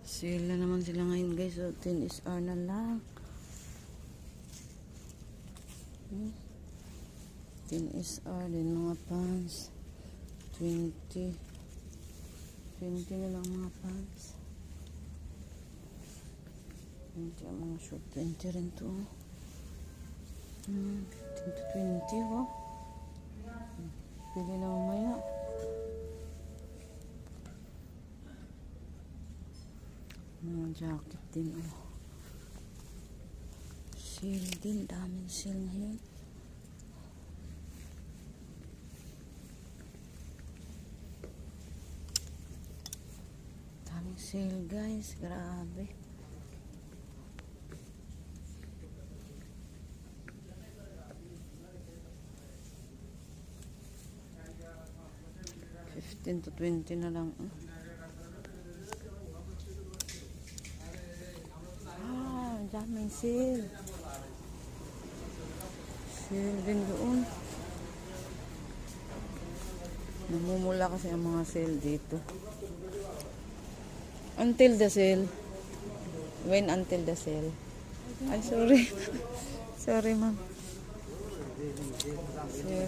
Sale na naman sila ngayon guys. So 10 SR na lang. 10 SR din mga pants. 20 na lang mga pants. 20 ang mga short. 20 rin to. 10 to 20 oh. Pili na mamaya. Mga jacket din oh. Sale din. Daming sale ngayon. Daming sale guys. Grabe. $15 to $20 na lang. Daming sale. Sale din doon. Namumula kasi ang mga sale dito. Until the sale. When until the sale? Ay, sorry. Sorry, ma'am. Sale.